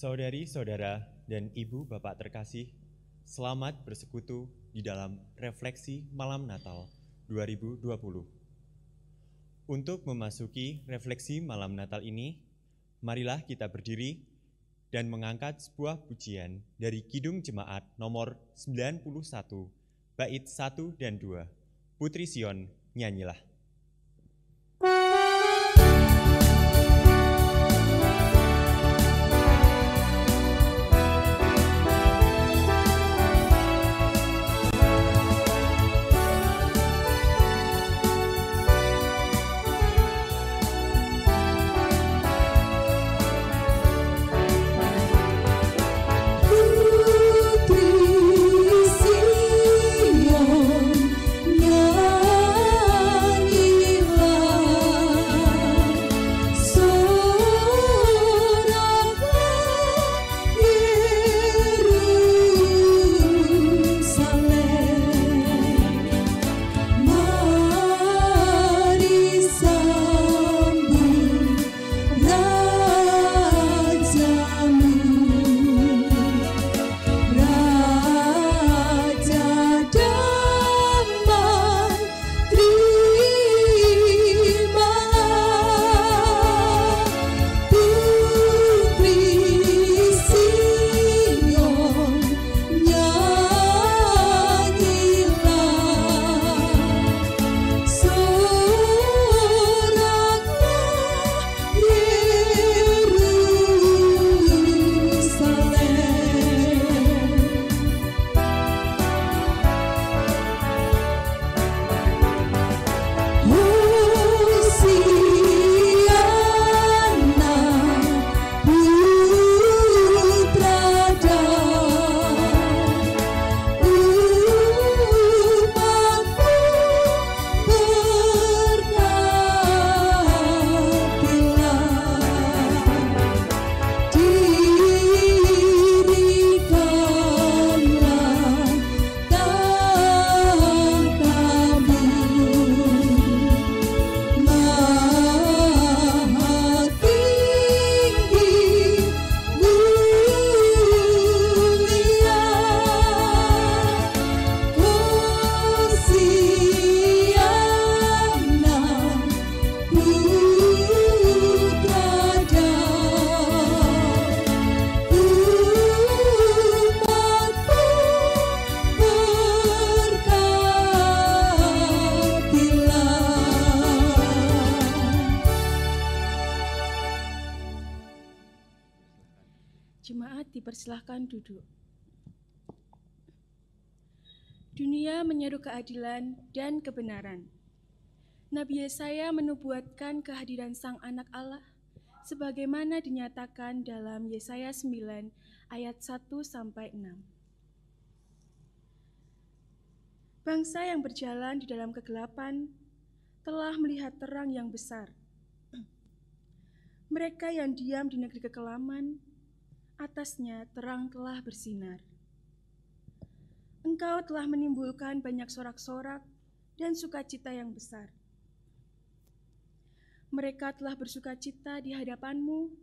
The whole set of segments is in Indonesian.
Saudari-saudara dan ibu bapak terkasih, selamat bersekutu di dalam refleksi malam Natal 2020. Untuk memasuki refleksi malam Natal ini, marilah kita berdiri dan mengangkat sebuah pujian dari Kidung Jemaat nomor 91, bait 1 dan 2. Putri Sion, nyanyilah. Jemaat dipersilahkan duduk. Dunia menyeru keadilan dan kebenaran. Nabi Yesaya menubuatkan kehadiran Sang Anak Allah sebagaimana dinyatakan dalam Yesaya 9 ayat 1-6. Bangsa yang berjalan di dalam kegelapan telah melihat terang yang besar. Mereka yang diam di negeri kekelaman, atasnya terang telah bersinar. Engkau telah menimbulkan banyak sorak-sorak dan sukacita yang besar. Mereka telah bersukacita di hadapanmu,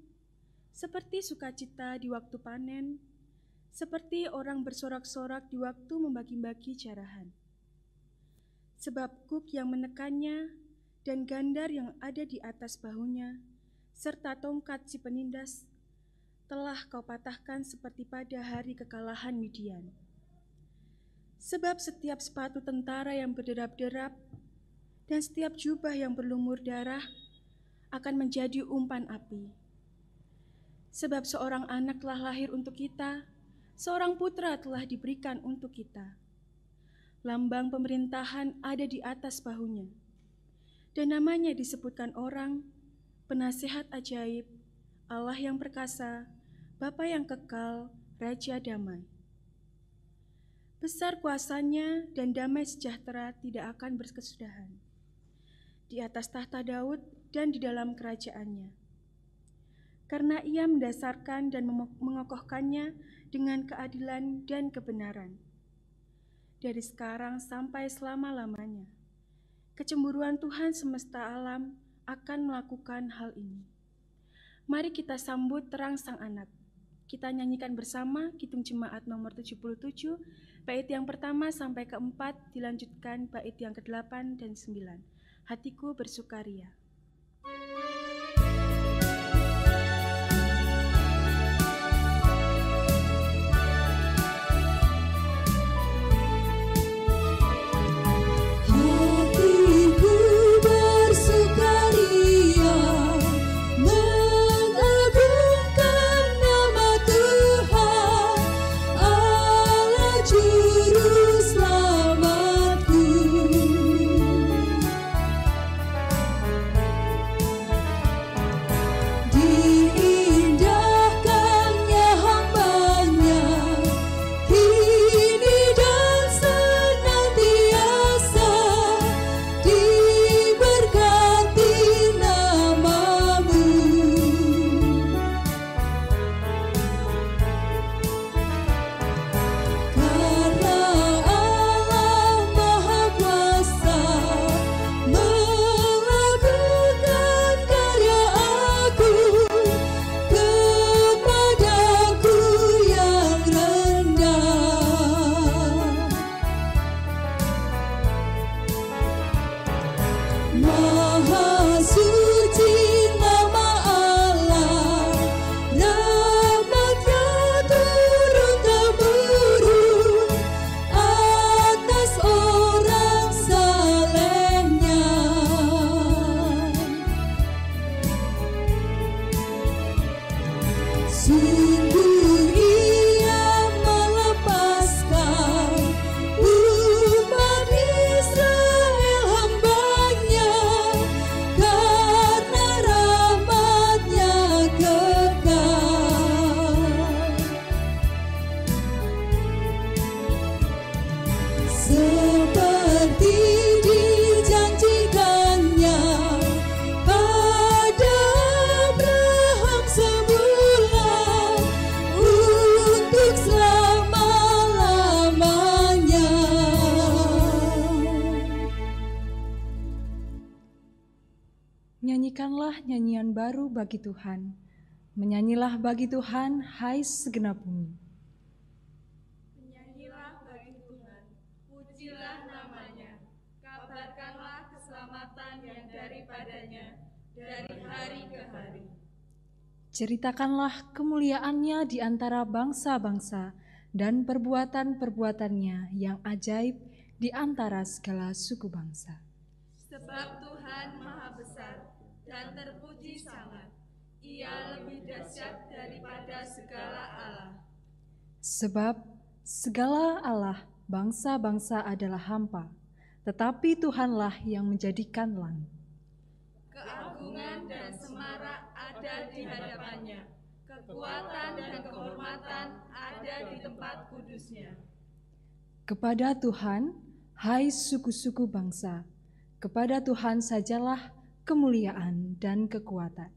seperti sukacita di waktu panen, seperti orang bersorak-sorak di waktu membagi-bagi jarahan. Sebab kuk yang menekannya dan gandar yang ada di atas bahunya, serta tongkat si penindas, telah kau patahkan seperti pada hari kekalahan Midian. Sebab setiap sepatu tentara yang berderap-derap dan setiap jubah yang berlumur darah akan menjadi umpan api. Sebab seorang anak telah lahir untuk kita, seorang putra telah diberikan untuk kita. Lambang pemerintahan ada di atas bahunya, dan namanya disebutkan orang, Penasehat Ajaib, Allah yang perkasa, Bapa yang kekal, Raja damai. Besar kuasanya dan damai sejahtera tidak akan berkesudahan di atas tahta Daud dan di dalam kerajaannya. Karena ia mendasarkan dan mengokohkannya dengan keadilan dan kebenaran. Dari sekarang sampai selama-lamanya, kecemburuan Tuhan semesta alam akan melakukan hal ini. Mari kita sambut terang Sang Anak. Kita nyanyikan bersama Kidung Jemaat nomor 77, bait yang pertama sampai keempat, dilanjutkan bait yang ke-8 dan 9. Hatiku bersukaria. Nyanyikanlah nyanyian baru bagi Tuhan. Menyanyilah bagi Tuhan, hai segenap bumi. Menyanyilah bagi Tuhan, pujilah namanya, kabarkanlah keselamatan yang daripadanya, dari hari ke hari. Ceritakanlah kemuliaannya di antara bangsa-bangsa dan perbuatan-perbuatannya yang ajaib di antara segala suku bangsa. Sebab Tuhan Maha Besar dan terpuji sangat, Ia lebih dahsyat daripada segala Allah. Sebab segala Allah bangsa-bangsa adalah hampa, tetapi Tuhanlah yang menjadikan langit. Keagungan dan semarak ada di hadapannya, kekuatan dan kehormatan ada di tempat kudusnya. Kepada Tuhan, hai suku-suku bangsa, kepada Tuhan sajalah kemuliaan dan kekuatan.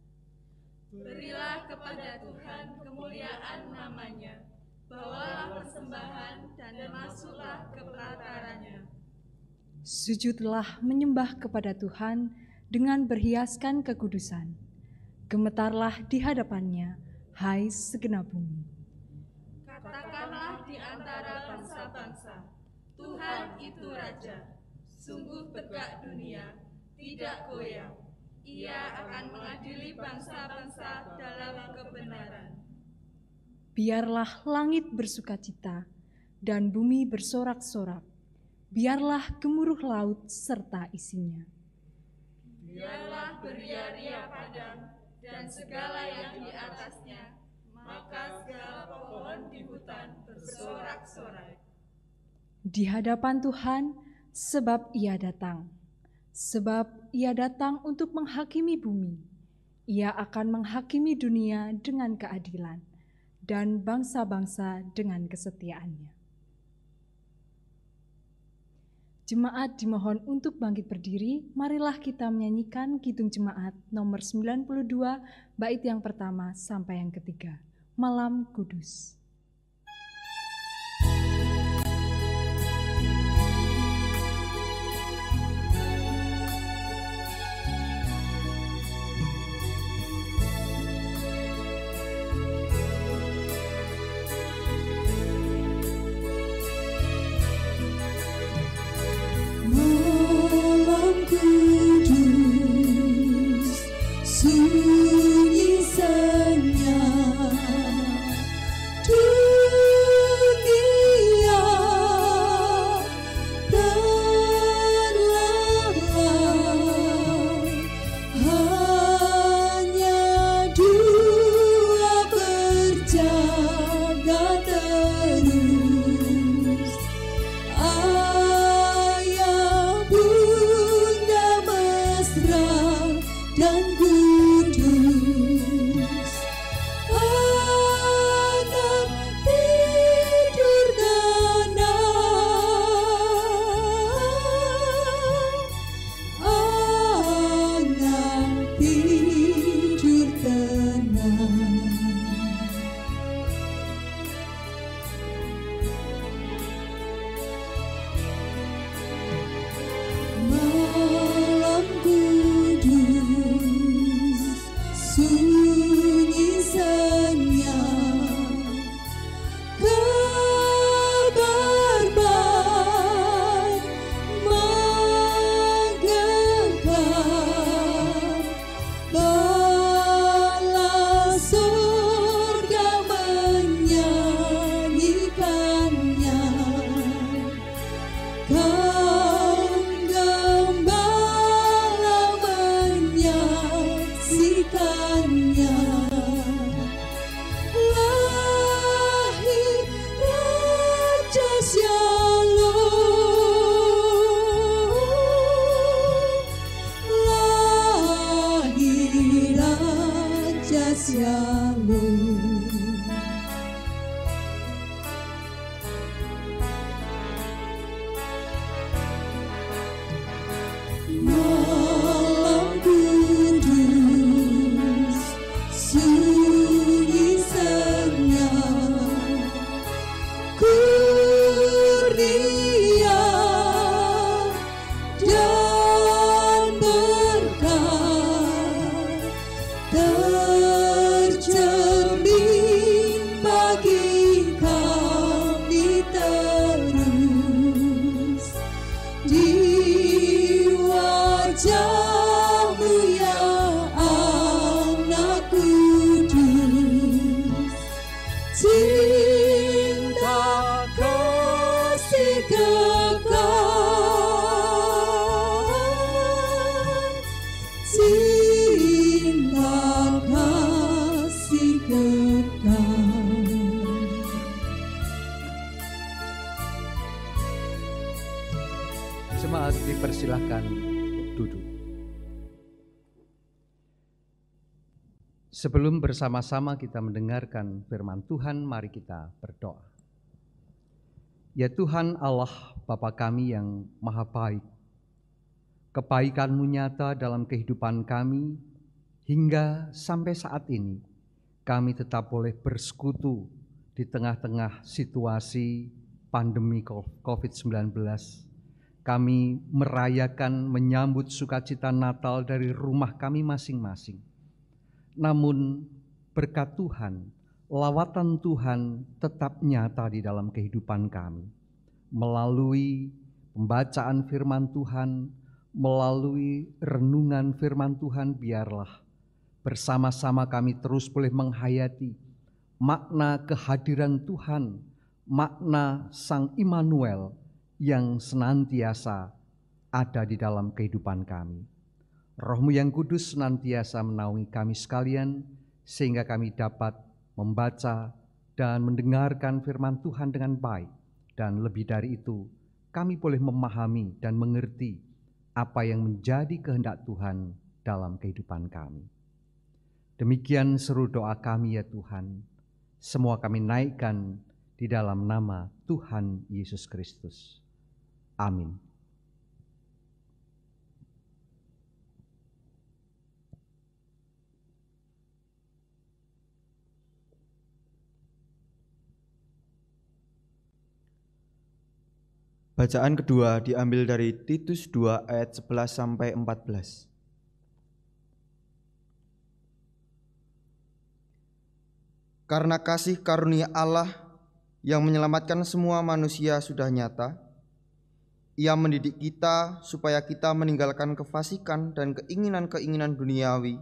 Berilah kepada Tuhan kemuliaan namanya, bawalah persembahan dan masuklah ke pelatarannya. Sujudlah menyembah kepada Tuhan dengan berhiaskan kekudusan. Gemetarlah di hadapannya, hai segenap bumi. Katakanlah di antara bangsa-bangsa, Tuhan itu Raja. Sungguh tegak dunia, tidak goyah. Ia akan mengadili bangsa-bangsa dalam kebenaran. Biarlah langit bersukacita dan bumi bersorak-sorak. Biarlah gemuruh laut serta isinya. Biarlah beria-ria padang dan segala yang di atasnya, maka segala pohon di hutan bersorak-sorai. Di hadapan Tuhan, sebab Ia datang. Sebab Ia datang untuk menghakimi bumi. Ia akan menghakimi dunia dengan keadilan dan bangsa-bangsa dengan kesetiaannya. Jemaat dimohon untuk bangkit berdiri. Marilah kita menyanyikan Kidung Jemaat nomor 92, bait yang pertama sampai yang ketiga. Malam Kudus. kekal, cinta kasih kekal. Jemaat dipersilahkan duduk. Sebelum bersama-sama kita mendengarkan firman Tuhan, mari kita berdoa. Ya Tuhan Allah Bapa kami yang maha baik, kebaikan-Mu nyata dalam kehidupan kami hingga sampai saat ini. Kami tetap boleh bersekutu di tengah-tengah situasi pandemi COVID-19. Kami merayakan, menyambut sukacita Natal dari rumah kami masing-masing. Namun berkat Tuhan, lawatan Tuhan tetap nyata di dalam kehidupan kami. Melalui pembacaan firman Tuhan, melalui renungan firman Tuhan, biarlah bersama-sama kami terus boleh menghayati makna kehadiran Tuhan, makna Sang Immanuel yang senantiasa ada di dalam kehidupan kami. Roh-Mu yang kudus senantiasa menaungi kami sekalian, sehingga kami dapat membaca dan mendengarkan firman Tuhan dengan baik. Dan lebih dari itu, kami boleh memahami dan mengerti apa yang menjadi kehendak Tuhan dalam kehidupan kami. Demikian seru doa kami ya Tuhan. Semua kami naikkan di dalam nama Tuhan Yesus Kristus. Amin. Bacaan kedua diambil dari Titus 2 ayat 11 sampai 14. Karena kasih karunia Allah yang menyelamatkan semua manusia sudah nyata, Ia mendidik kita supaya kita meninggalkan kefasikan dan keinginan-keinginan duniawi,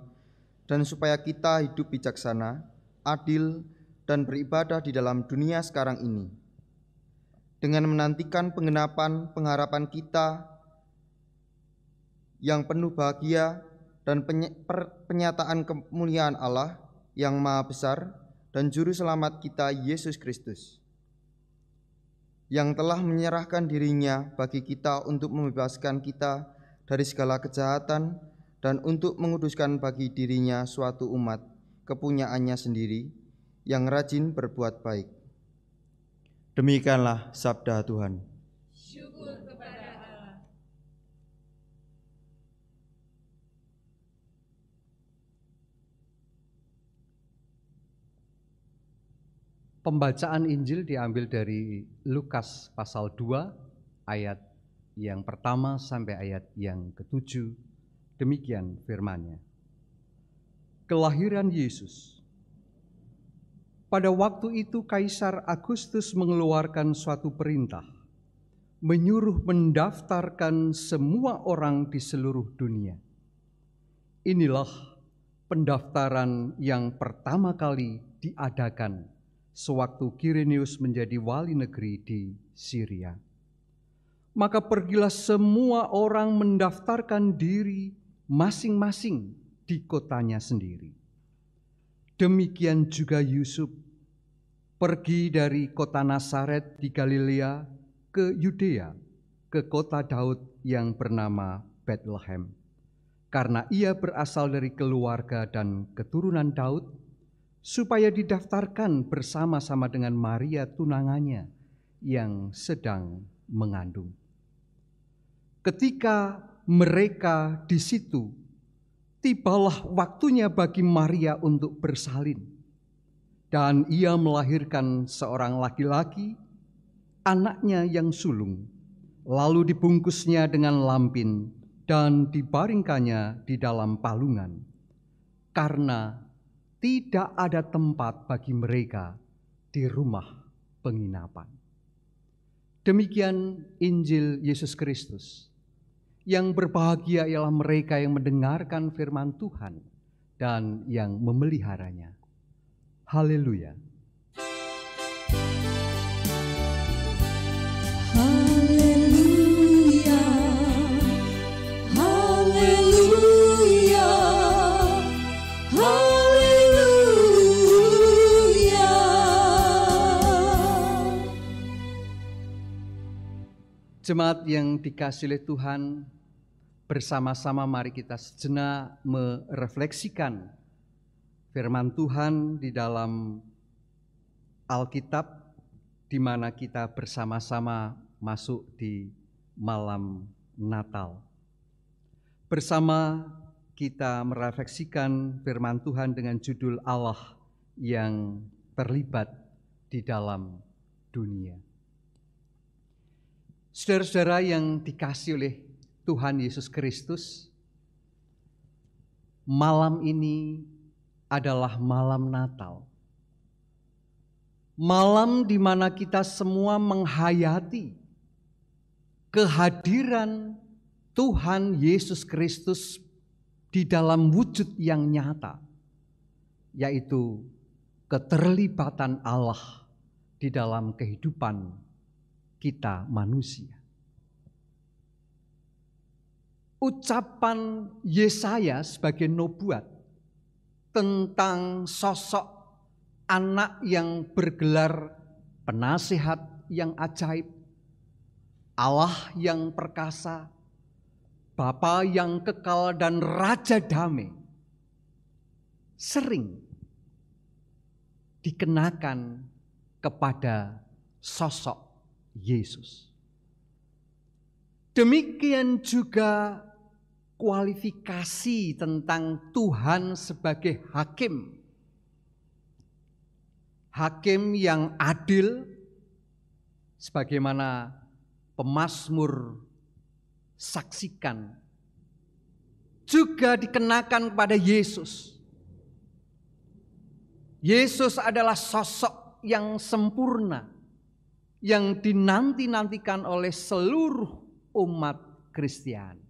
dan supaya kita hidup bijaksana, adil, dan beribadah di dalam dunia sekarang ini, dengan menantikan penggenapan pengharapan kita yang penuh bahagia dan penyataan kemuliaan Allah yang maha besar dan juru selamat kita Yesus Kristus, yang telah menyerahkan dirinya bagi kita untuk membebaskan kita dari segala kejahatan dan untuk menguduskan bagi dirinya suatu umat kepunyaannya sendiri yang rajin berbuat baik. Demikianlah sabda Tuhan. Syukur kepada Allah. Pembacaan Injil diambil dari Lukas pasal 2 ayat yang pertama sampai ayat yang ke-7. Demikian firman-Nya. Kelahiran Yesus. Pada waktu itu Kaisar Agustus mengeluarkan suatu perintah, menyuruh mendaftarkan semua orang di seluruh dunia. Inilah pendaftaran yang pertama kali diadakan sewaktu Quirinius menjadi wali negeri di Syria. Maka pergilah semua orang mendaftarkan diri masing-masing di kotanya sendiri. Demikian juga Yusuf pergi dari kota Nazaret di Galilea ke Yudea, ke kota Daud yang bernama Bethlehem, karena ia berasal dari keluarga dan keturunan Daud, supaya didaftarkan bersama-sama dengan Maria tunangannya yang sedang mengandung. Ketika mereka di situ, tibalah waktunya bagi Maria untuk bersalin, dan ia melahirkan seorang laki-laki, anaknya yang sulung, lalu dibungkusnya dengan lampin dan dibaringkannya di dalam palungan, karena tidak ada tempat bagi mereka di rumah penginapan. Demikian Injil Yesus Kristus. Yang berbahagia ialah mereka yang mendengarkan firman Tuhan dan yang memeliharanya. Haleluya. Haleluya. Jemaat yang dikasihi oleh Tuhan, bersama-sama mari kita sejenak merefleksikan firman Tuhan di dalam Alkitab, di mana kita bersama-sama masuk di malam Natal. Bersama kita merefleksikan firman Tuhan dengan judul Allah yang terlibat di dalam dunia. Saudara-saudara yang dikasihi oleh Tuhan Yesus Kristus, malam ini adalah malam Natal. Malam di mana kita semua menghayati kehadiran Tuhan Yesus Kristus di dalam wujud yang nyata, yaitu keterlibatan Allah di dalam kehidupan kita manusia. Ucapan Yesaya sebagai nubuat tentang sosok anak yang bergelar penasihat yang ajaib, Allah yang perkasa, Bapa yang kekal dan Raja damai, sering dikenakan kepada sosok Yesus. Demikian juga kualifikasi tentang Tuhan sebagai hakim. Hakim yang adil, sebagaimana pemazmur saksikan, juga dikenakan kepada Yesus. Yesus adalah sosok yang sempurna, yang dinanti-nantikan oleh seluruh umat Kristiani.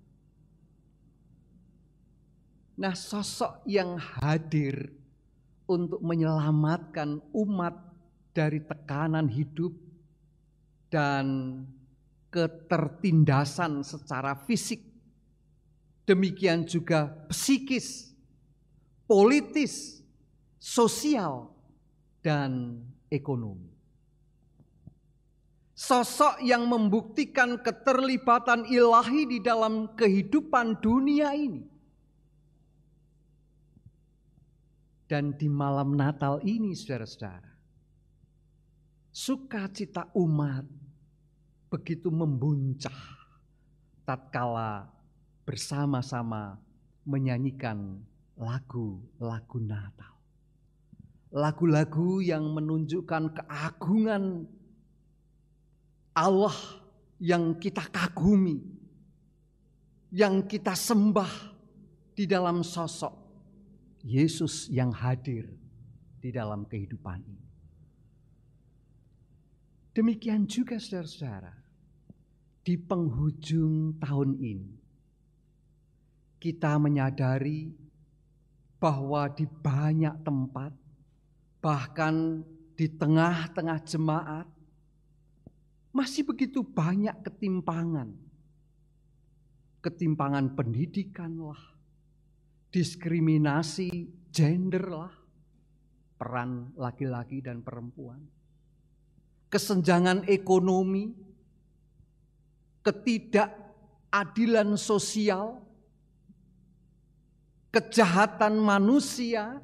Nah, sosok yang hadir untuk menyelamatkan umat dari tekanan hidup dan ketertindasan secara fisik, demikian juga psikis, politis, sosial, dan ekonomi. Sosok yang membuktikan keterlibatan ilahi di dalam kehidupan dunia ini. Dan di malam Natal ini, saudara-saudara, sukacita umat begitu membuncah tatkala bersama-sama menyanyikan lagu-lagu Natal. Lagu-lagu yang menunjukkan keagungan Allah yang kita kagumi, yang kita sembah di dalam sosok Yesus yang hadir di dalam kehidupan ini. Demikian juga saudara-saudara, di penghujung tahun ini, kita menyadari bahwa di banyak tempat, bahkan di tengah-tengah jemaat, masih begitu banyak ketimpangan. Ketimpangan pendidikan lah, diskriminasi gender lah, peran laki-laki dan perempuan, kesenjangan ekonomi, ketidakadilan sosial, kejahatan manusia,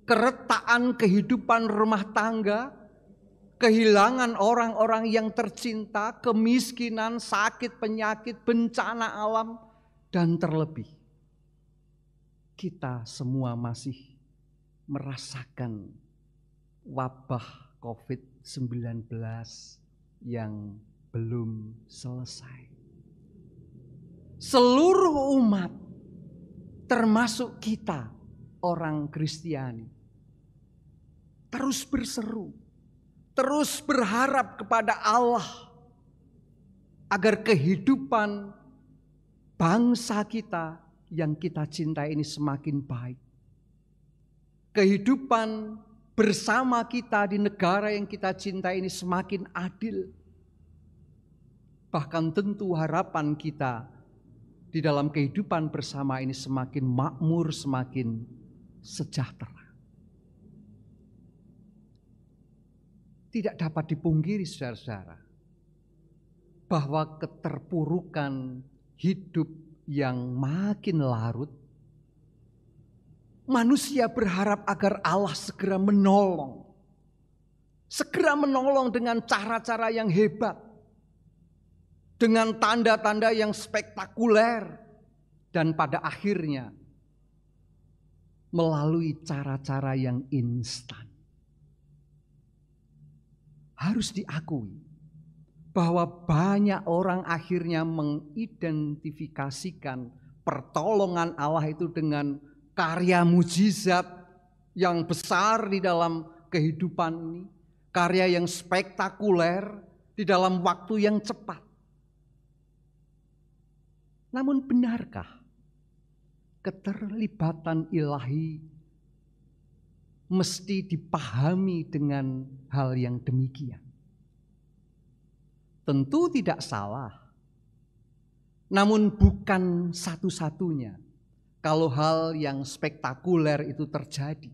keretaan kehidupan rumah tangga, kehilangan orang-orang yang tercinta, kemiskinan, sakit, penyakit, bencana alam, dan terlebih kita semua masih merasakan wabah COVID-19 yang belum selesai. Seluruh umat, termasuk kita orang Kristiani, terus berseru, terus berharap kepada Allah agar kehidupan bangsa kita yang kita cintai ini semakin baik. Kehidupan bersama kita di negara yang kita cintai ini semakin adil. Bahkan tentu harapan kita di dalam kehidupan bersama ini semakin makmur, semakin sejahtera. Tidak dapat dipungkiri saudara-saudara, bahwa keterpurukan hidup yang makin larut, manusia berharap agar Allah segera menolong. Segera menolong dengan cara-cara yang hebat. Dengan tanda-tanda yang spektakuler. Dan pada akhirnya melalui cara-cara yang instan. Harus diakui bahwa banyak orang akhirnya mengidentifikasikan pertolongan Allah itu dengan karya mujizat yang besar di dalam kehidupan ini, karya yang spektakuler di dalam waktu yang cepat. Namun benarkah keterlibatan ilahi mesti dipahami dengan hal yang demikian? Tentu tidak salah, namun bukan satu-satunya kalau hal yang spektakuler itu terjadi.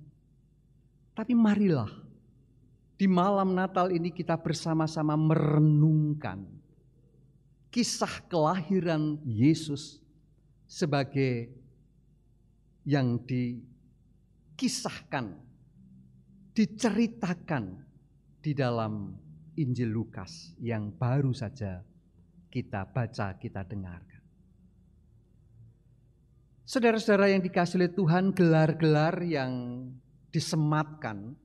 Tapi marilah di malam Natal ini kita bersama-sama merenungkan kisah kelahiran Yesus sebagai yang dikisahkan, diceritakan di dalam Injil Lukas yang baru saja kita baca, kita dengarkan. Saudara-saudara yang dikasihi oleh Tuhan, gelar-gelar yang disematkan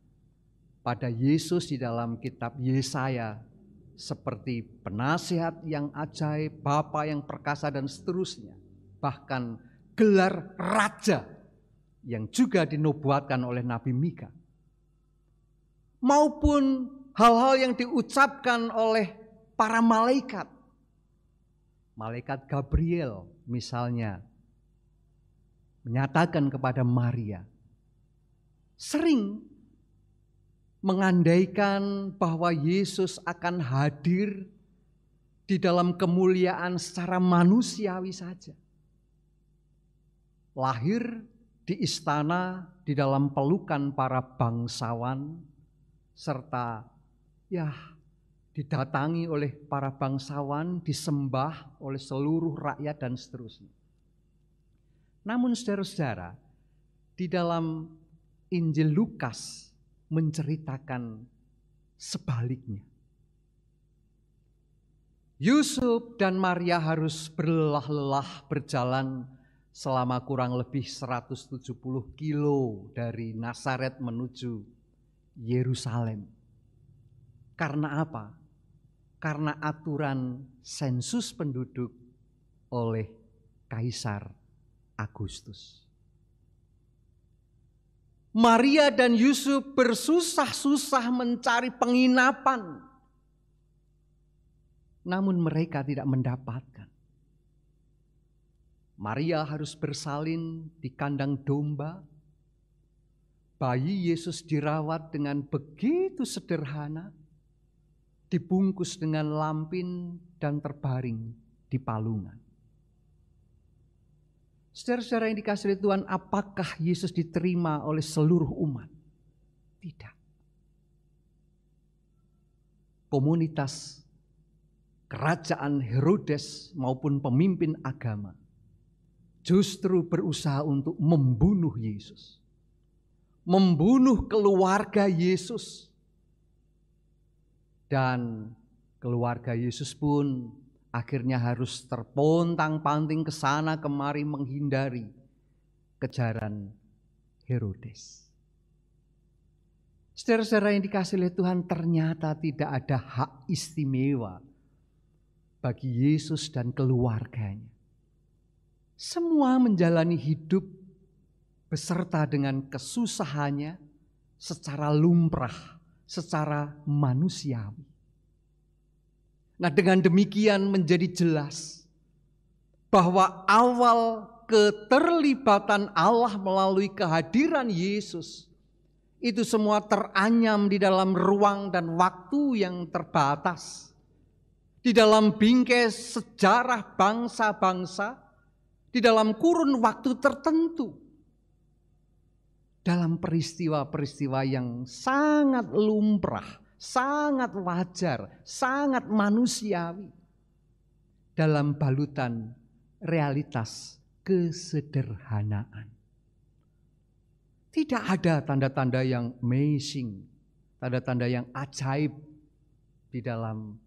pada Yesus di dalam kitab Yesaya seperti penasihat yang ajaib, Bapa yang perkasa dan seterusnya. Bahkan gelar raja yang juga dinubuatkan oleh Nabi Mika. Maupun hal-hal yang diucapkan oleh para malaikat. Malaikat Gabriel misalnya menyatakan kepada Maria, sering mengandaikan bahwa Yesus akan hadir di dalam kemuliaan secara manusiawi saja. Lahir di istana di dalam pelukan para bangsawan, serta didatangi oleh para bangsawan, disembah oleh seluruh rakyat dan seterusnya. Namun saudara-saudara, di dalam Injil Lukas menceritakan sebaliknya. Yusuf dan Maria harus berlelah-lelah berjalan selama kurang lebih 170 kilo dari Nazaret menuju Yerusalem. Karena apa? Karena aturan sensus penduduk oleh Kaisar Agustus. Maria dan Yusuf bersusah-susah mencari penginapan. Namun mereka tidak mendapatkan. Maria harus bersalin di kandang domba. Bayi Yesus dirawat dengan begitu sederhana, dibungkus dengan lampin dan terbaring di palungan. Saudara-saudara yang dikasihi Tuhan, apakah Yesus diterima oleh seluruh umat? Tidak. Komunitas kerajaan Herodes maupun pemimpin agama justru berusaha untuk membunuh Yesus. Membunuh keluarga Yesus. Dan keluarga Yesus pun akhirnya harus terpontang-panting ke sana kemari menghindari kejaran Herodes. Saudara-saudara yang dikasihi oleh Tuhan, ternyata tidak ada hak istimewa bagi Yesus dan keluarganya. Semua menjalani hidup beserta dengan kesusahannya secara lumrah, secara manusiawi. Nah, dengan demikian menjadi jelas bahwa awal keterlibatan Allah melalui kehadiran Yesus itu semua teranyam di dalam ruang dan waktu yang terbatas. Di dalam bingkai sejarah bangsa-bangsa, di dalam kurun waktu tertentu. Dalam peristiwa-peristiwa yang sangat lumrah, sangat wajar, sangat manusiawi. dalam balutan realitas kesederhanaan. Tidak ada tanda-tanda yang amazing, tanda-tanda yang ajaib di dalam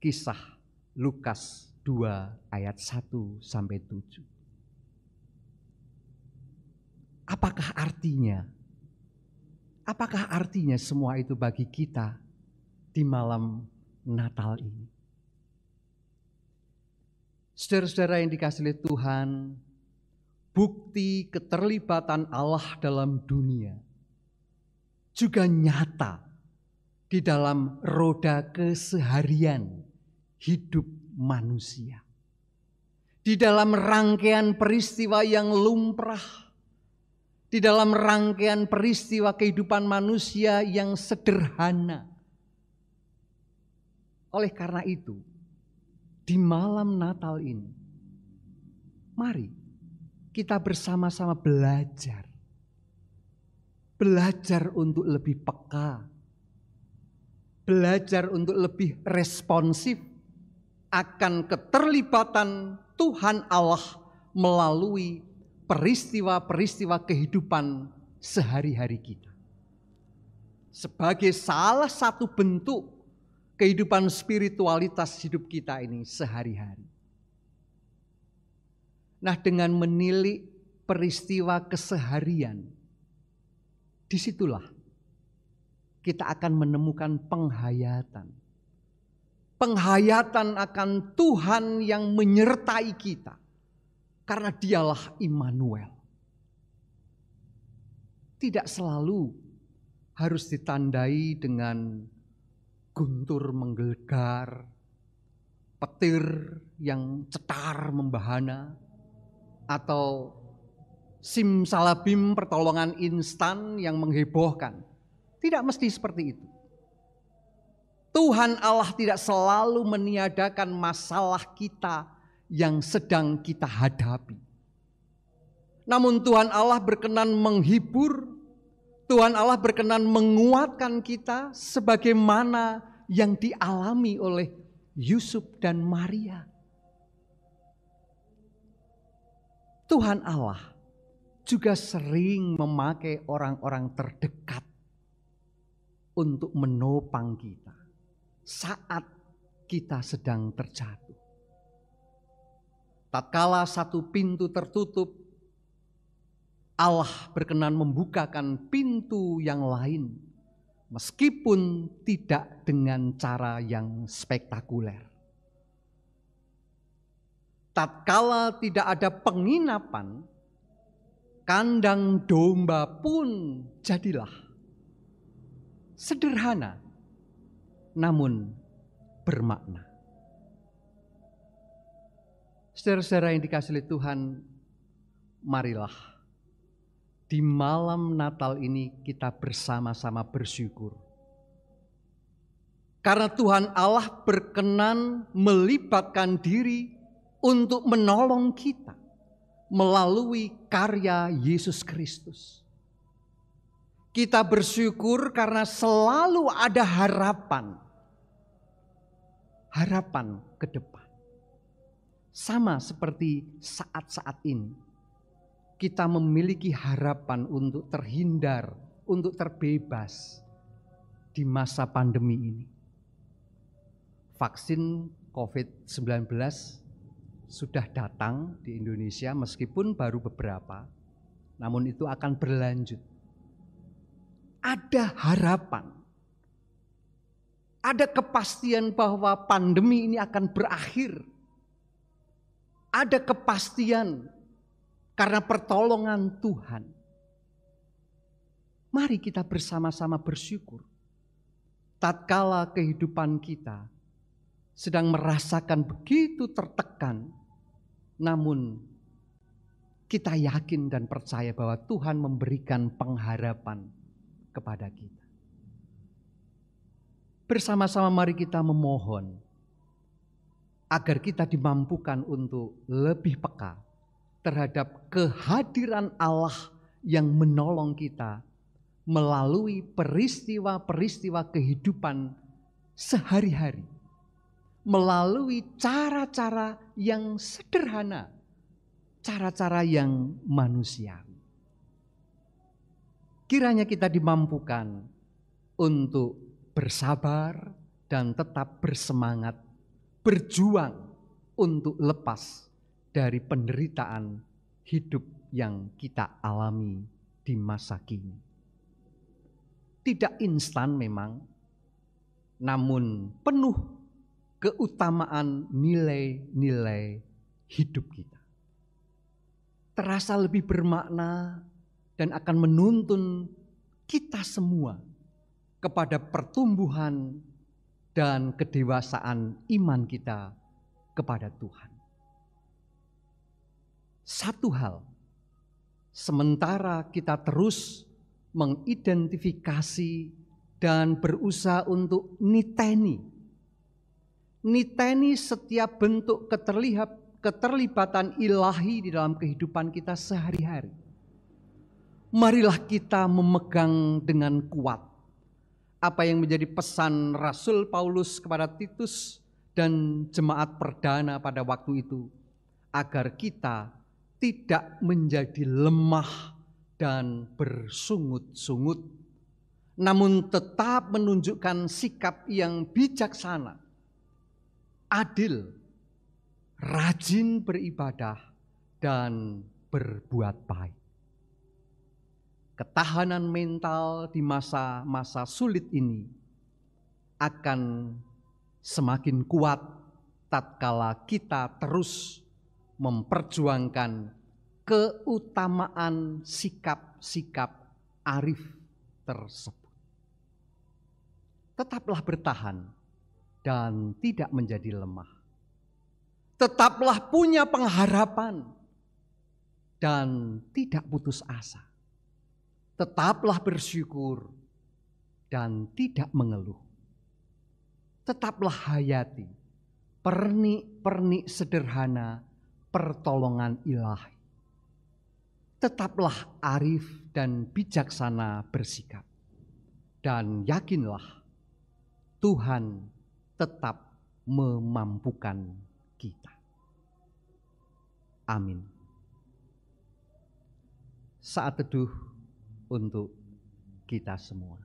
kisah Lukas 2 ayat 1 sampai 7. Apakah artinya semua itu bagi kita di malam Natal ini? Saudara-saudara yang dikasihi oleh Tuhan, bukti keterlibatan Allah dalam dunia juga nyata di dalam roda keseharian hidup manusia. Di dalam rangkaian peristiwa yang lumrah, di dalam rangkaian peristiwa kehidupan manusia yang sederhana. Oleh karena itu, di malam Natal ini, mari kita bersama-sama belajar. Belajar untuk lebih peka. Belajar untuk lebih responsif akan keterlibatan Tuhan Allah melalui peristiwa-peristiwa kehidupan sehari-hari kita. Sebagai salah satu bentuk kehidupan spiritualitas hidup kita ini sehari-hari. Nah, dengan menilik peristiwa keseharian, disitulah kita akan menemukan penghayatan. Penghayatan akan Tuhan yang menyertai kita. Karena dialah Immanuel. Tidak selalu harus ditandai dengan guntur menggelegar, petir yang cetar membahana, atau simsalabim pertolongan instan yang menghebohkan. Tidak mesti seperti itu. Tuhan Allah tidak selalu meniadakan masalah kita yang sedang kita hadapi. Namun Tuhan Allah berkenan menghibur, Tuhan Allah berkenan menguatkan kita sebagaimana yang dialami oleh Yusuf dan Maria. Tuhan Allah juga sering memakai orang-orang terdekat untuk menopang kita saat kita sedang terjatuh. Tatkala satu pintu tertutup, Allah berkenan membukakan pintu yang lain, meskipun tidak dengan cara yang spektakuler. Tatkala tidak ada penginapan, kandang domba pun jadilah. Sederhana, namun bermakna. Saudara-saudara yang dikasihi oleh Tuhan, marilah di malam Natal ini kita bersama-sama bersyukur. Karena Tuhan Allah berkenan melibatkan diri untuk menolong kita melalui karya Yesus Kristus. Kita bersyukur karena selalu ada harapan. Harapan ke depan. Sama seperti saat-saat ini, kita memiliki harapan untuk terhindar, untuk terbebas di masa pandemi ini. Vaksin COVID-19 sudah datang di Indonesia meskipun baru beberapa, namun itu akan berlanjut. Ada harapan, ada kepastian bahwa pandemi ini akan berakhir. Ada kepastian karena pertolongan Tuhan. Mari kita bersama-sama bersyukur. Tatkala kehidupan kita sedang merasakan begitu tertekan, namun kita yakin dan percaya bahwa Tuhan memberikan pengharapan kepada kita. Bersama-sama mari kita memohon agar kita dimampukan untuk lebih peka terhadap kehadiran Allah yang menolong kita melalui peristiwa-peristiwa kehidupan sehari-hari. melalui cara-cara yang sederhana, cara-cara yang manusiawi. Kiranya kita dimampukan untuk bersabar dan tetap bersemangat, berjuang untuk lepas dari penderitaan hidup yang kita alami di masa kini. Tidak instan memang, namun penuh keutamaan nilai-nilai hidup kita. Terasa lebih bermakna dan akan menuntun kita semua kepada pertumbuhan dan kedewasaan iman kita kepada Tuhan. Satu hal, sementara kita terus mengidentifikasi dan berusaha untuk niteni setiap bentuk keterlibatan ilahi di dalam kehidupan kita sehari-hari. Marilah kita memegang dengan kuat apa yang menjadi pesan Rasul Paulus kepada Titus dan jemaat perdana pada waktu itu, agar kita tidak menjadi lemah dan bersungut-sungut, namun tetap menunjukkan sikap yang bijaksana, adil, rajin beribadah, dan berbuat baik. Ketahanan mental di masa-masa sulit ini akan semakin kuat tatkala kita terus memperjuangkan keutamaan sikap-sikap arif tersebut. Tetaplah bertahan dan tidak menjadi lemah. Tetaplah punya pengharapan dan tidak putus asa. Tetaplah bersyukur dan tidak mengeluh. Tetaplah hayati pernik-pernik sederhana pertolongan ilahi. Tetaplah arif dan bijaksana bersikap. Dan yakinlah Tuhan tetap memampukan kita. Amin. Saat teduh untuk kita semua.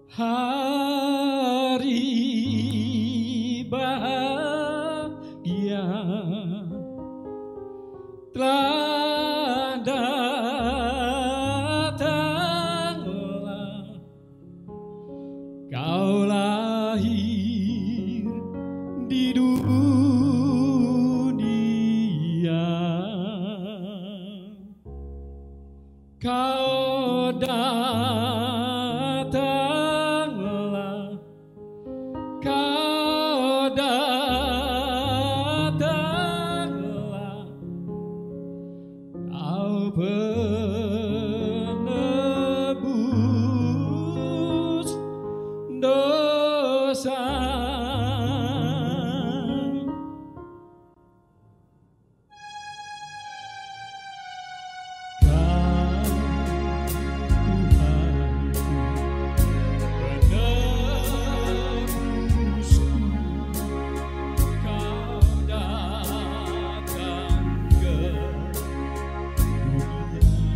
Hari bahagia telah datanglah, kau lahir di dunia, kau datanglah, kau datanglah, kau penebus dosa. Kau datang ke dunia.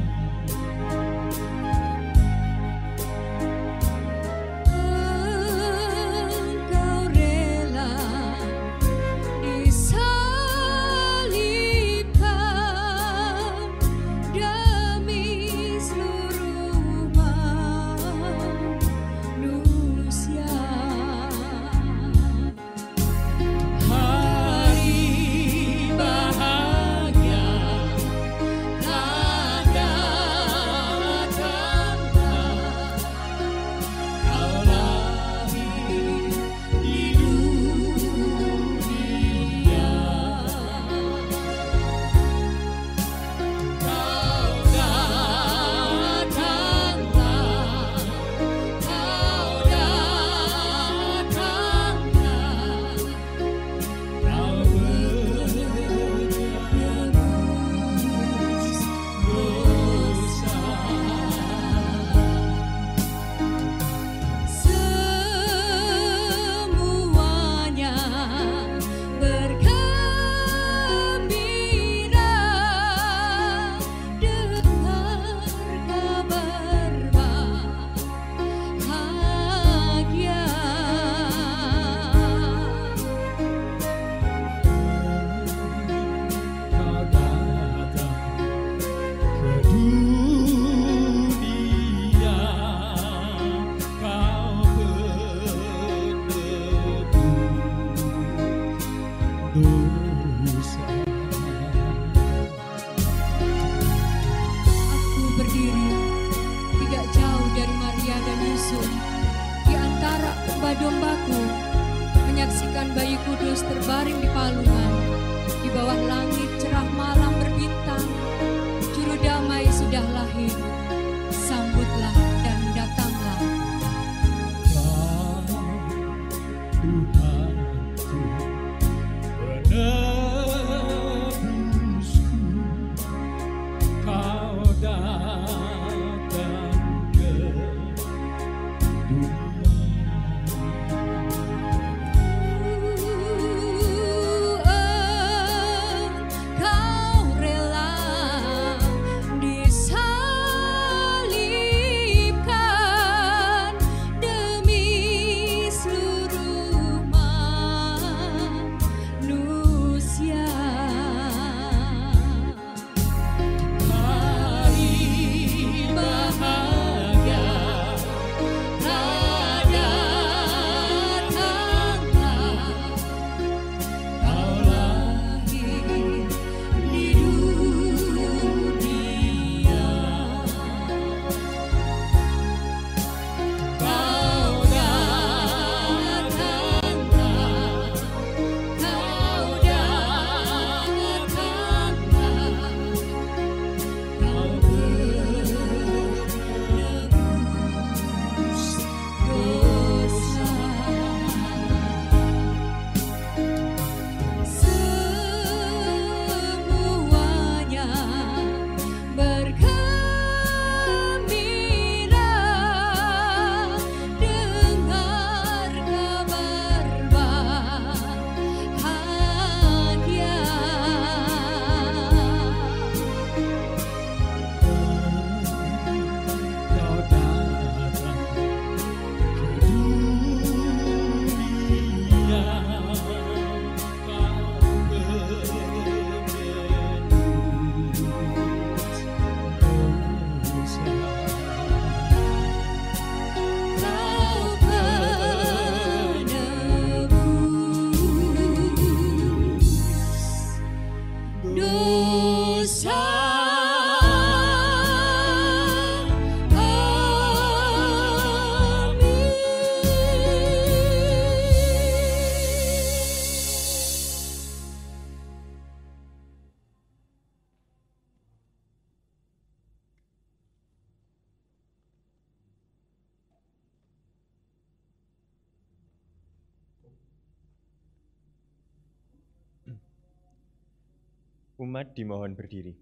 Umat dimohon berdiri.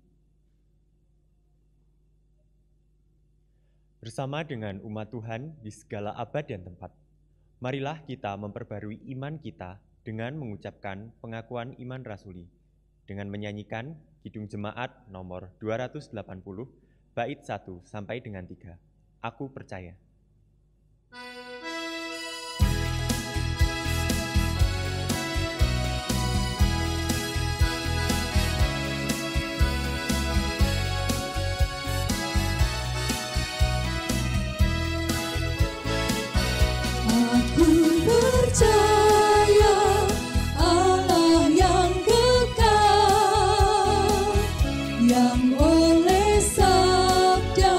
Bersama dengan umat Tuhan di segala abad dan tempat, marilah kita memperbarui iman kita dengan mengucapkan pengakuan iman rasuli, dengan menyanyikan Kidung Jemaat nomor 280, bait 1 sampai dengan 3. Aku percaya. Percaya Allah yang kekal, yang oleh sabda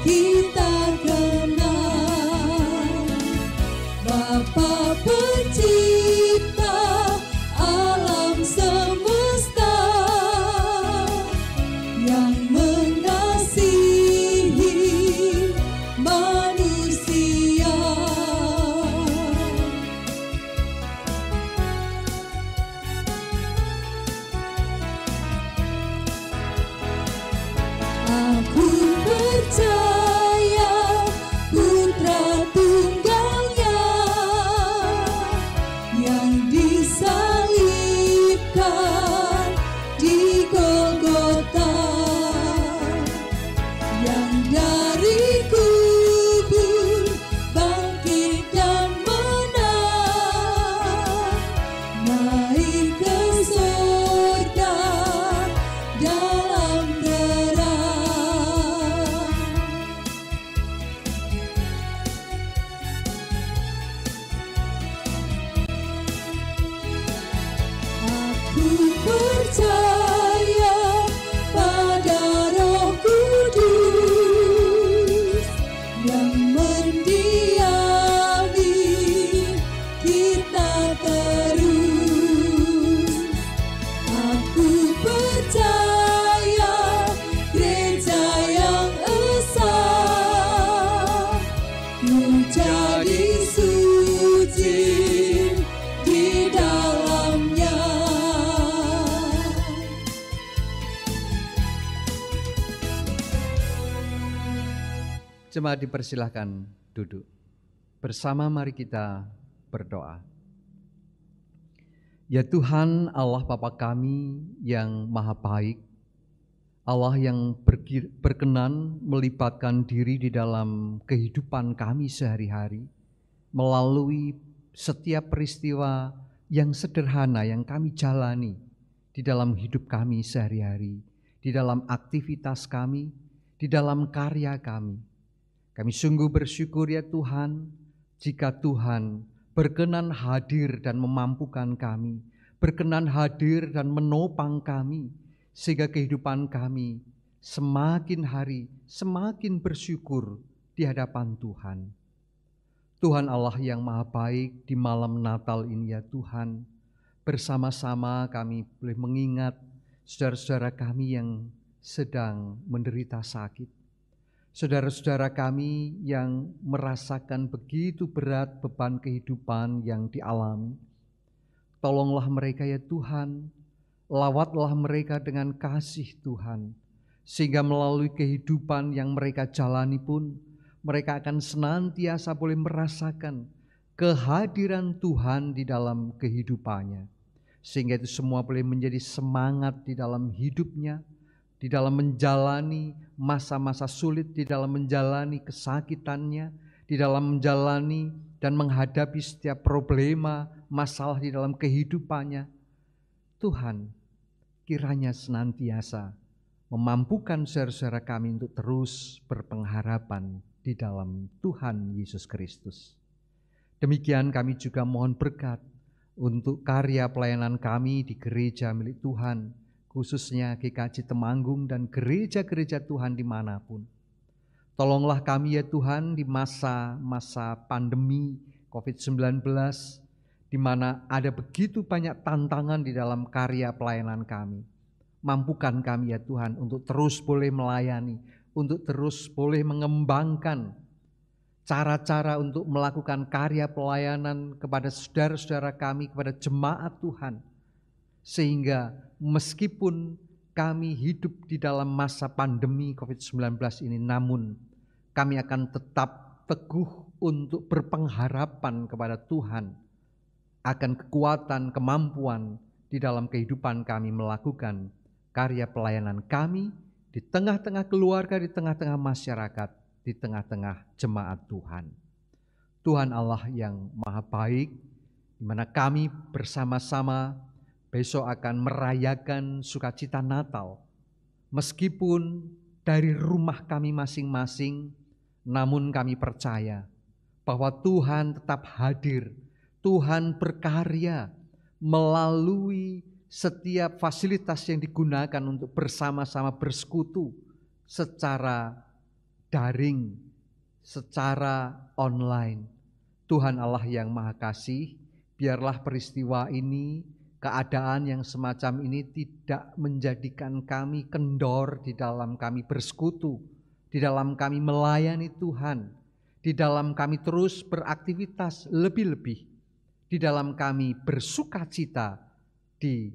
kita kenal, Bapa pencipta alam semesta, yang mengasihi manusia. Aku percaya Putra Tunggalnya yang disalibkan di Golgota, yang dari kubur bangkit dan menang, naik ke surga dalam terang. Aku percaya pada Roh Kudus yang mendiami kita terus. Aku percaya gereja yang esa, menjadi suci di dalamnya. Jemaat dipersilahkan duduk. Bersama mari kita berdoa. Ya Tuhan Allah Bapa kami yang maha baik, Allah yang berkenan melibatkan diri di dalam kehidupan kami sehari-hari, melalui setiap peristiwa yang sederhana yang kami jalani di dalam hidup kami sehari-hari, di dalam aktivitas kami, di dalam karya kami. Kami sungguh bersyukur ya Tuhan, jika Tuhan berkenan hadir dan memampukan kami, berkenan hadir dan menopang kami, sehingga kehidupan kami semakin hari semakin bersyukur di hadapan Tuhan. Tuhan Allah yang maha baik, di malam Natal ini ya Tuhan, bersama-sama kami boleh mengingat saudara-saudara kami yang sedang menderita sakit. Saudara-saudara kami yang merasakan begitu berat beban kehidupan yang dialami. Tolonglah mereka ya Tuhan, lawatlah mereka dengan kasih Tuhan, sehingga melalui kehidupan yang mereka jalani pun, mereka akan senantiasa boleh merasakan kehadiran Tuhan di dalam kehidupannya. Sehingga itu semua boleh menjadi semangat di dalam hidupnya, di dalam menjalani masa-masa sulit, di dalam menjalani kesakitannya, di dalam menjalani dan menghadapi setiap problema, masalah di dalam kehidupannya. Tuhan, kiranya senantiasa memampukan saudara-saudara kami untuk terus berpengharapan di dalam Tuhan Yesus Kristus. Demikian kami juga mohon berkat untuk karya pelayanan kami di gereja milik Tuhan, khususnya GKJ Temanggung dan gereja-gereja Tuhan dimanapun. Tolonglah kami ya Tuhan di masa-masa pandemi COVID-19, di mana ada begitu banyak tantangan di dalam karya pelayanan kami. Mampukan kami ya Tuhan untuk terus boleh melayani, untuk terus boleh mengembangkan cara-cara untuk melakukan karya pelayanan kepada saudara-saudara kami, kepada jemaat Tuhan, sehingga meskipun kami hidup di dalam masa pandemi COVID-19 ini, namun kami akan tetap teguh untuk berpengharapan kepada Tuhan akan kekuatan, kemampuan di dalam kehidupan kami melakukan karya pelayanan kami di tengah-tengah keluarga, di tengah-tengah masyarakat, di tengah-tengah jemaat Tuhan. Tuhan Allah yang Maha Baik, di mana kami bersama-sama besok akan merayakan sukacita Natal. Meskipun dari rumah kami masing-masing, namun kami percaya bahwa Tuhan tetap hadir. Tuhan berkarya melalui setiap fasilitas yang digunakan untuk bersama-sama bersekutu secara daring, secara online. Tuhan Allah yang Maha Kasih, biarlah peristiwa ini, keadaan yang semacam ini tidak menjadikan kami kendor di dalam kami bersekutu, di dalam kami melayani Tuhan, di dalam kami terus beraktivitas lebih-lebih, di dalam kami bersukacita di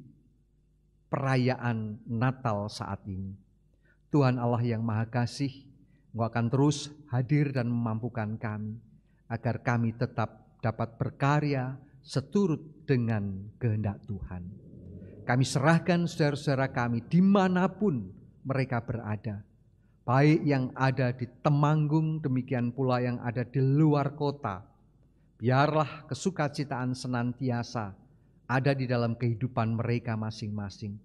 perayaan Natal saat ini. Tuhan Allah yang Maha Kasih, Engkau akan terus hadir dan memampukan kami, agar kami tetap dapat berkarya seturut dengan kehendak Tuhan. Kami serahkan saudara-saudara kami dimanapun mereka berada, baik yang ada di Temanggung, demikian pula yang ada di luar kota. Biarlah kesukacitaan senantiasa ada di dalam kehidupan mereka masing-masing.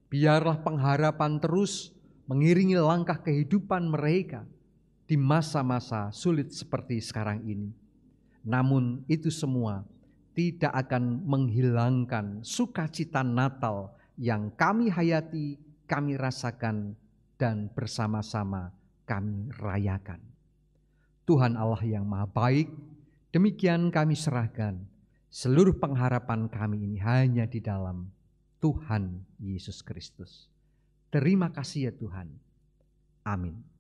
Biarlah pengharapan terus mengiringi langkah kehidupan mereka di masa-masa sulit seperti sekarang ini. Namun itu semua tidak akan menghilangkan sukacita Natal yang kami hayati, kami rasakan, dan bersama-sama kami rayakan. Tuhan Allah yang Maha Baik, demikian kami serahkan seluruh pengharapan kami ini hanya di dalam Tuhan Yesus Kristus. Terima kasih ya Tuhan. Amin.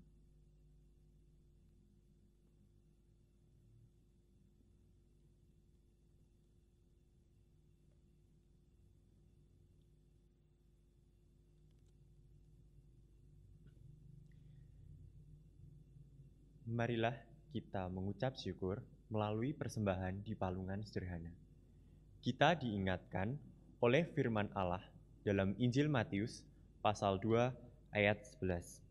Marilah kita mengucap syukur melalui persembahan di palungan sederhana. Kita diingatkan oleh firman Allah dalam Injil Matius pasal 2 ayat 11.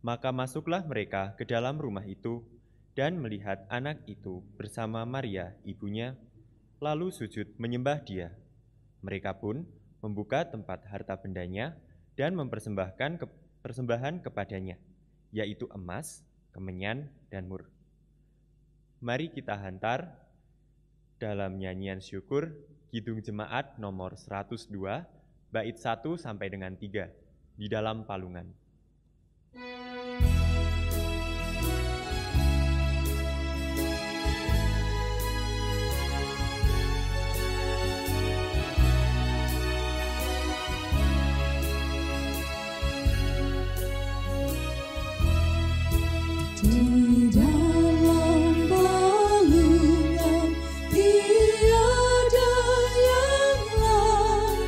Maka masuklah mereka ke dalam rumah itu dan melihat anak itu bersama Maria ibunya, lalu sujud menyembah dia. Mereka pun membuka tempat harta bendanya dan mempersembahkan persembahan kepadanya, yaitu emas, kemenyan, dan mur. Mari kita hantar dalam nyanyian syukur Kidung Jemaat nomor 102, bait 1 sampai dengan 3 di dalam palungan. Di dalam palungan tiada yang lain,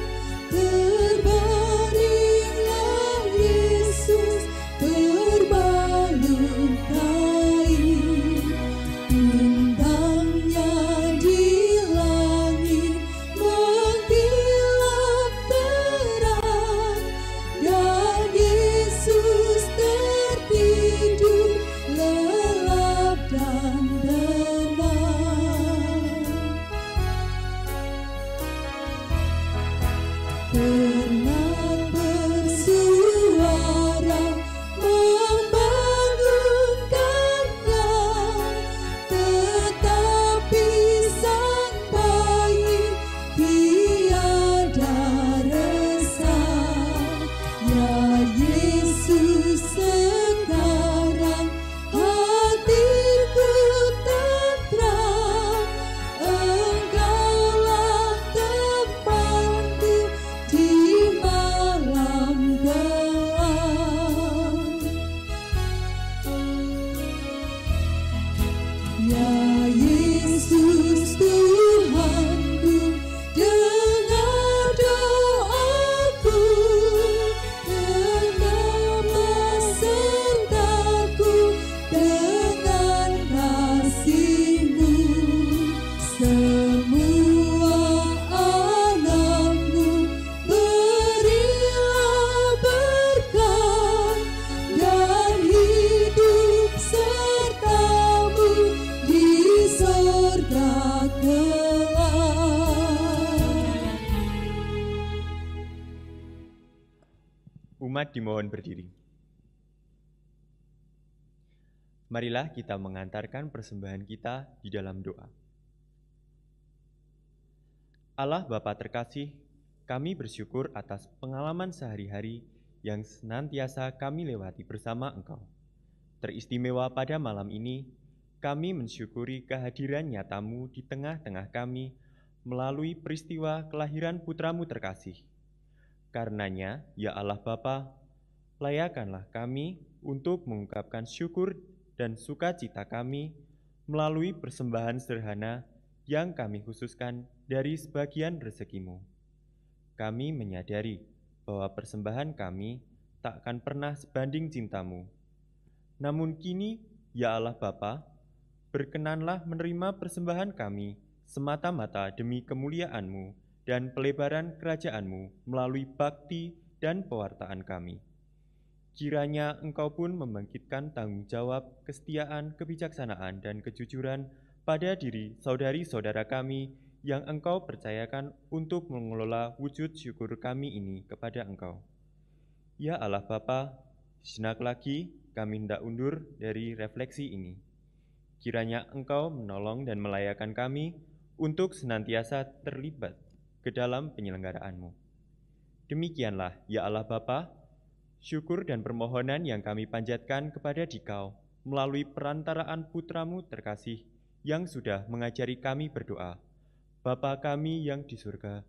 terbaringlah Yesus berbalung kain. Bintangnya di langit mengkilap terang, dan Yesus tertidur Umat dimohon berdiri. Marilah kita mengantarkan persembahan kita di dalam doa. Allah Bapa terkasih, kami bersyukur atas pengalaman sehari-hari yang senantiasa kami lewati bersama Engkau. Teristimewa pada malam ini, kami mensyukuri kehadiran nyata-Mu di tengah-tengah kami melalui peristiwa kelahiran Putra-Mu terkasih. Karenanya, ya Allah Bapa, layakanlah kami untuk mengungkapkan syukur dan sukacita kami melalui persembahan sederhana yang kami khususkan dari sebagian rezeki-Mu. Kami menyadari bahwa persembahan kami tak akan pernah sebanding cinta-Mu. Namun kini, ya Allah Bapa, berkenanlah menerima persembahan kami semata-mata demi kemuliaan-Mu dan pelebaran kerajaan-Mu melalui bakti dan pewartaan kami. Kiranya Engkau pun membangkitkan tanggung jawab, kesetiaan, kebijaksanaan, dan kejujuran pada diri saudari-saudara kami yang Engkau percayakan untuk mengelola wujud syukur kami ini kepada Engkau. Ya Allah Bapa, sejenak lagi kami hendak undur dari refleksi ini. Kiranya Engkau menolong dan melayakan kami untuk senantiasa terlibat ke dalam penyelenggaraanmu. Demikianlah, ya Allah Bapa, syukur dan permohonan yang kami panjatkan kepada Dikau melalui perantaraan Putra-Mu terkasih yang sudah mengajari kami berdoa. Bapa kami yang di surga,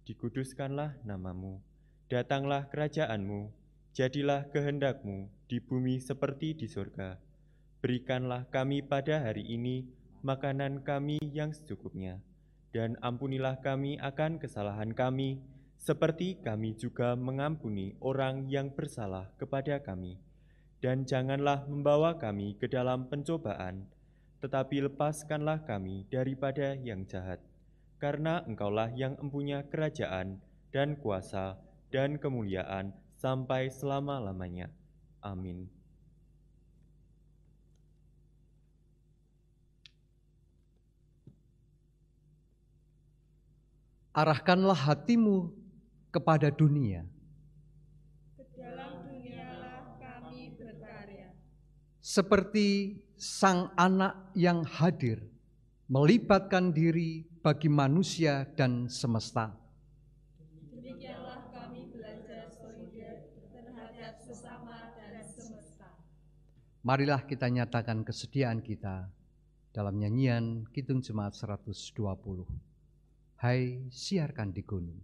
dikuduskanlah nama-Mu, datanglah kerajaan-Mu, jadilah kehendak-Mu di bumi seperti di surga. Berikanlah kami pada hari ini makanan kami yang secukupnya, dan ampunilah kami akan kesalahan kami, seperti kami juga mengampuni orang yang bersalah kepada kami. Dan janganlah membawa kami ke dalam pencobaan, tetapi lepaskanlah kami daripada yang jahat. Karena Engkaulah yang empunya kerajaan dan kuasa dan kemuliaan sampai selama-lamanya. Amin. Arahkanlah hatimu kepada dunia. Ke dalam dunialah kami berkarya. Seperti sang anak yang hadir, melibatkan diri bagi manusia dan semesta. Demikianlah kami belajar solidar terhadap sesama dan semesta. Marilah kita nyatakan kesediaan kita dalam nyanyian Kidung Jemaat 120. Hai, siarkan di gunung.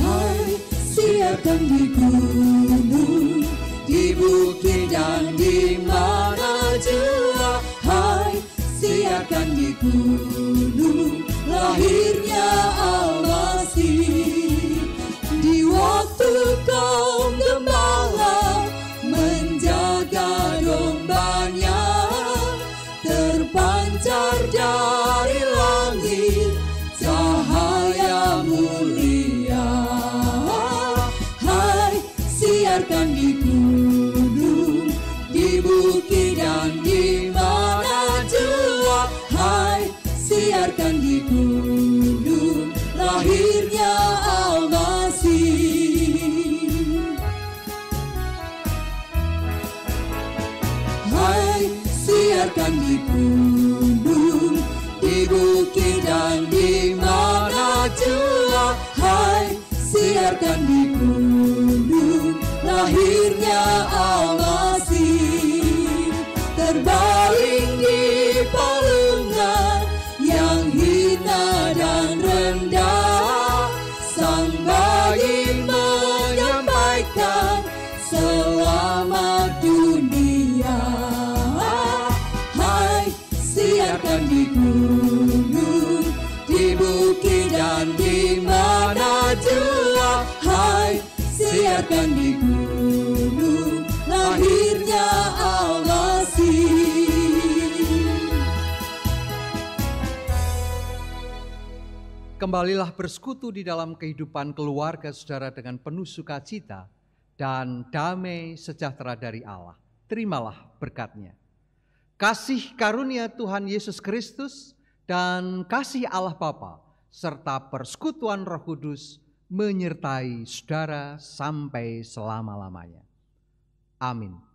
Hai, siarkan di gunung, di bukit dan di mana jua. Hai, siarkan di gunung, lahirnya Al-Masih. Di waktu kaum gembala menjaga dombanya, terpancar dari langit cahaya mulia. Hai, siarkan di gunung, di bukit dan di mana jua. Hai, siarkan di gunung, lahirnya Al-Masih. Hai, siarkan di gunung, di bukit dan di mana jua. Hai, siarkan di gunung, lahirnya Al-Masih. Terbaring di palungan yang hina dan rendah, sang bayi menyampaikan selamat dunia. Hai, siarkan di gunung, di bukit dan di mana jua. Hai, siarkan di gunung, lahirnya Al-Masih. Kembalilah bersekutu di dalam kehidupan keluarga saudara dengan penuh sukacita dan damai sejahtera dari Allah. Terimalah berkat-Nya. kasih karunia Tuhan Yesus Kristus dan kasih Allah Bapa serta persekutuan Roh Kudus menyertai saudara sampai selama-lamanya. Amin.